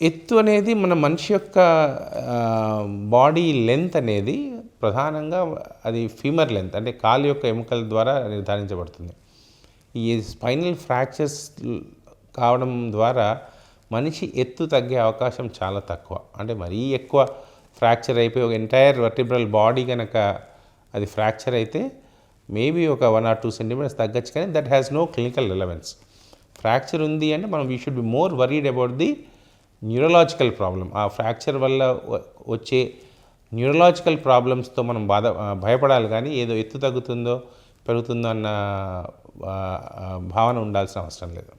ఎత్తు అనేది మన మనిషి యొక్క బాడీ లెంత్ అనేది ప్రధానంగా అది ఫీమర్ లెంత్, అంటే కాలు యొక్క ఎముకల ద్వారా నిర్ధారించబడుతుంది. ఈ స్పైనల్ ఫ్రాక్చర్స్ కావడం ద్వారా మనిషి ఎత్తు తగ్గే అవకాశం చాలా తక్కువ. అంటే మరీ ఎక్కువ ఫ్రాక్చర్ అయిపోయి ఒక ఎంటైర్ వర్టిబ్రల్ బాడీ కనుక అది ఫ్రాక్చర్ అయితే మేబీ ఒక 1 or 2 సెంటీమీటర్స్ తగ్గచ్చు, కానీ that has no clinical relevance. Fracture ఉంది అంటే మనం we should be more worried about the neurological problem. ఆ ఫ్రాక్చర్ వల్ల వచ్చే న్యూరలాజికల్ ప్రాబ్లమ్స్తో మనం భయపడాలి, కానీ ఏదో ఎత్తు తగ్గుతుందో పెరుగుతుందో అన్న భావన ఉండాల్సిన అవసరం లేదు.